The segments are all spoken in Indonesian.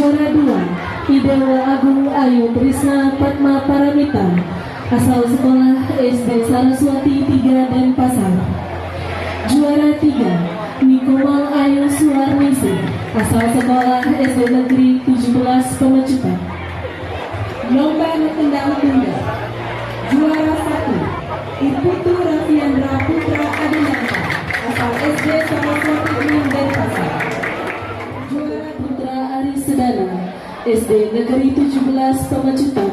Juara 2, Idewa Agung Ayu Trisna Padma Paramita, asal sekolah SD Saraswati 3 Denpasar. Juara 3, Nikomal Ayu Suarnisi, asal sekolah SD Negeri 17 Pemecutan. Lomba Tendang Tunggal. Juara 1, Iputu Raffiandra Putra Adinata, asal SD Saraswati 6 Denpasar. Juara Putra Aris Sedana, SD Negeri 17 Pemecutan,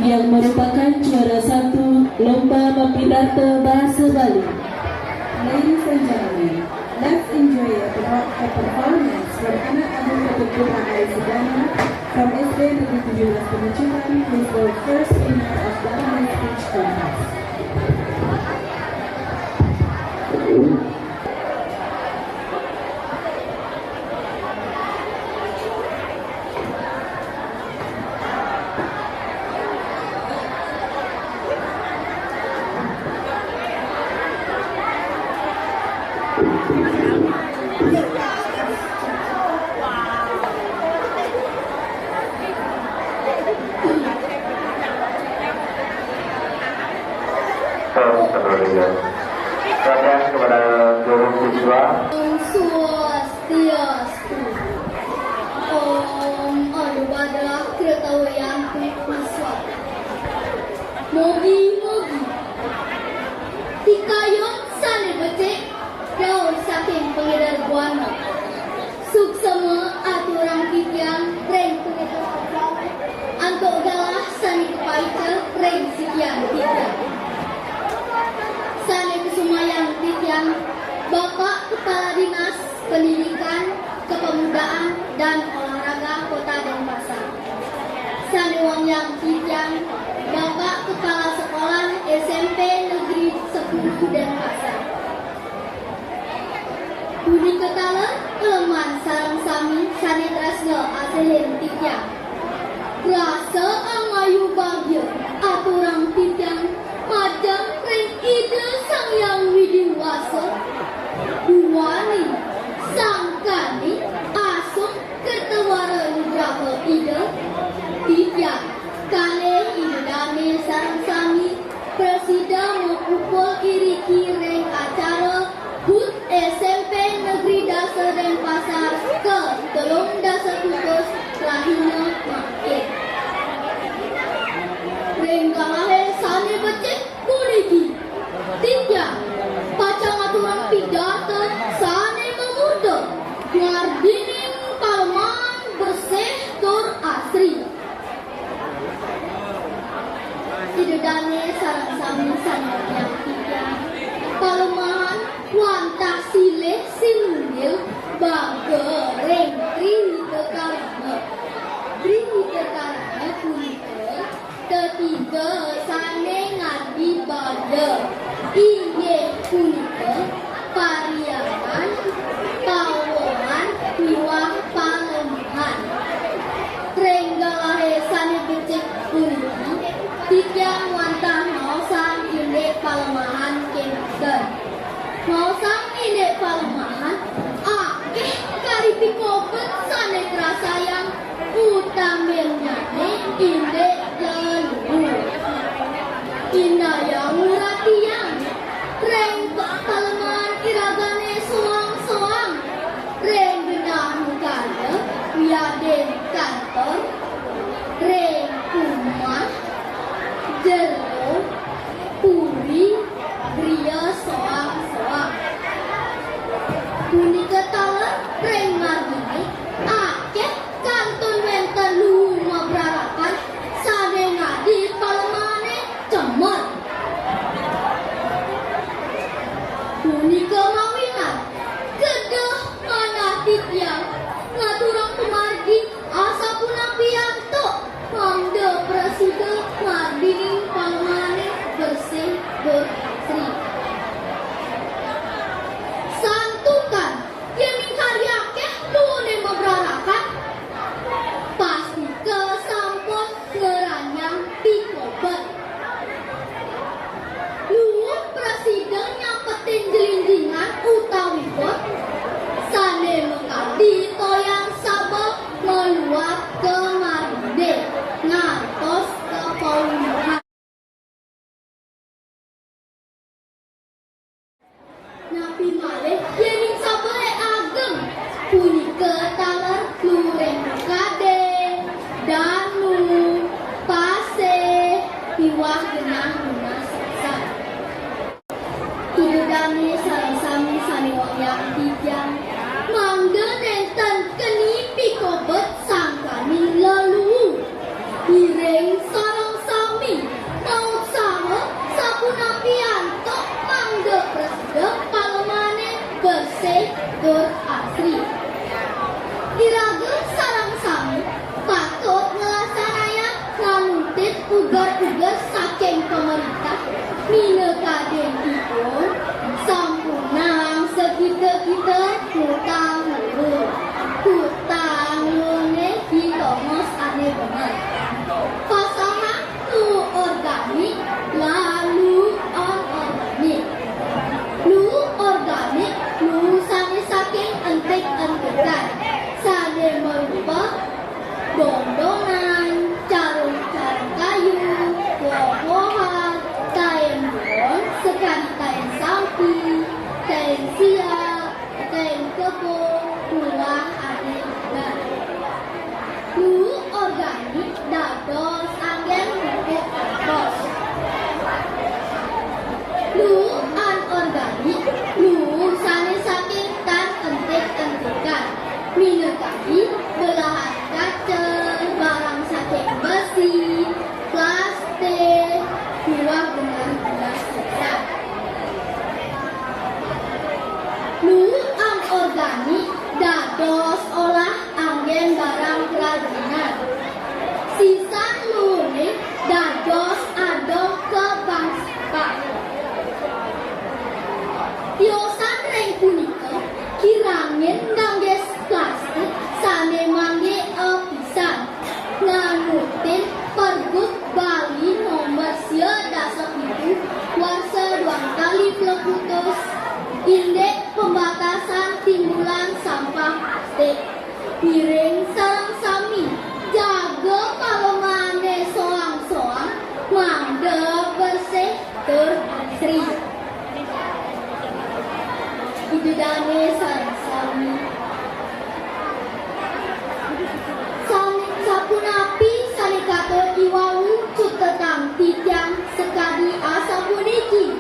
yang merupakan juara 1 Lomba Mapidata Bahasa Bali. Ladies and gentlemen, let's enjoy a performance from anak Agung Putra Aris Sedana from SD Negeri 17 Pemecutan, who is the first winner of Government Speech Contest. Perhatian kepada seluruh siswa. Om Swastiastu. Om Anubhadra Kritawayantu Pusat. Mogi-mogi. Tikayot sane becek daun saking pengedar buana. Suksema aturan kikian reng pengedar kapal. Antok galah sani kepaica reng sikian kikian. Sane Kesumayang Titian, Bapak Kepala Dinas Pendidikan, Kepemudaan, dan Olahraga Kota Denpasar. Sane Wangyang Titian, Bapak Kepala Sekolah SMP Negeri 10 Denpasar. Budi Ketala, Eleman Sarang Sami, Sane Tresno Asehen Titian. Rasa Angayu Bagya, Aturang Titian, Majang Ring Ide Sang Yang Widiwasa, Duwani Sangkani Asung Kertawara Nugraha Ide, Titian Kale Ide Dane Sarang Sami, Presida Mengupul Iriki Reng Acara HUT SMP Negeri Dasar Denpasar ke Telung Dasar Tugas Lahina Makin. Reng Kalahe Sane Becek Puniki Titian Pacang Aturan Pidata Sane Memuda Ngardining Palman Bersih Tur Asri Idedane Sarang Sami Sane Yang Titian Palemahan Wantah Sileh Sinunggil Bagereng Trihita Karana Trihita Karana Punike Ketiga Sane Ngadi Bada Inggih punika Pariaman Pawangan Miwah Palemahan Trenggalahe Sane Becek puniki Titian Wantah Mausang Indek Palemahan Kenten Mausang Indek Palemahan Akeh Karipikobet Sane Krasayang Utamilnyane Indek Jaluh Inayang Muratiang Reng Palemahan Iragane Soang-soang Reng Genah Mukada Wiaden Kantor Reng Kumah Jelo Puri Bria Soang-soang Punika Tala Reng Margini Akeh Kantun Wenten Luma Brarakan Sane Ngadi Palemane Cemot Punika Mawinan Kedah Manah Titian Ngaturang Pemargi Asa Punang Indek pembatasan timbulan sampah plastik. Piring sarang sami. Jaga kalau mana soang-soang. Mangga bersih terseri. Itu dane sarang sami. Sapun api salikato iwawu cutetang tijang sekali asa puniki.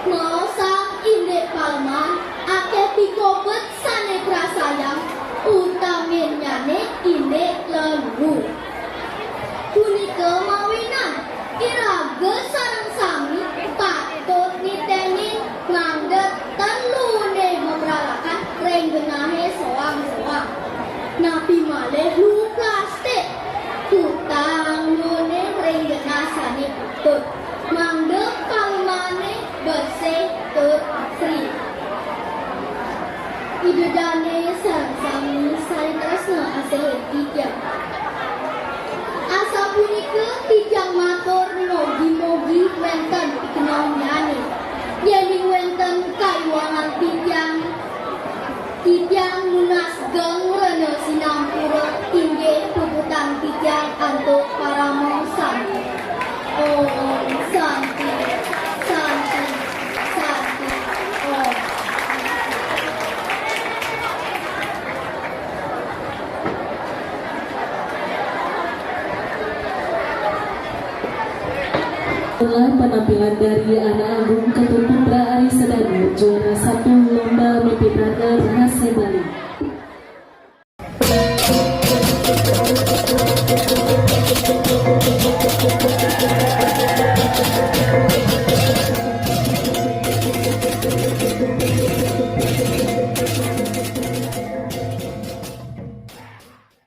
Mau sang indek palma ake pikobet sane krasayang utamin nyane indek lembu. Punika mawinan iraga sarang sami patut nitenin mangdet telune memralakan renggenahe soang-soang. Napi maleh lu plastik hutang nune renggena sani putut mangdep palmane bersih terseri. Idedane sarang-sami sari tresna asih tijang. Asa punika tijang matur mogi-mogi wenten pikenong nyane. Yening wenten kaiwangan tijang lunas geng rene sinampura tinggi puputang tijang antuk paramo santi. Om santi, santi, santi, om. Setelah penampilan dari anak agung keturunan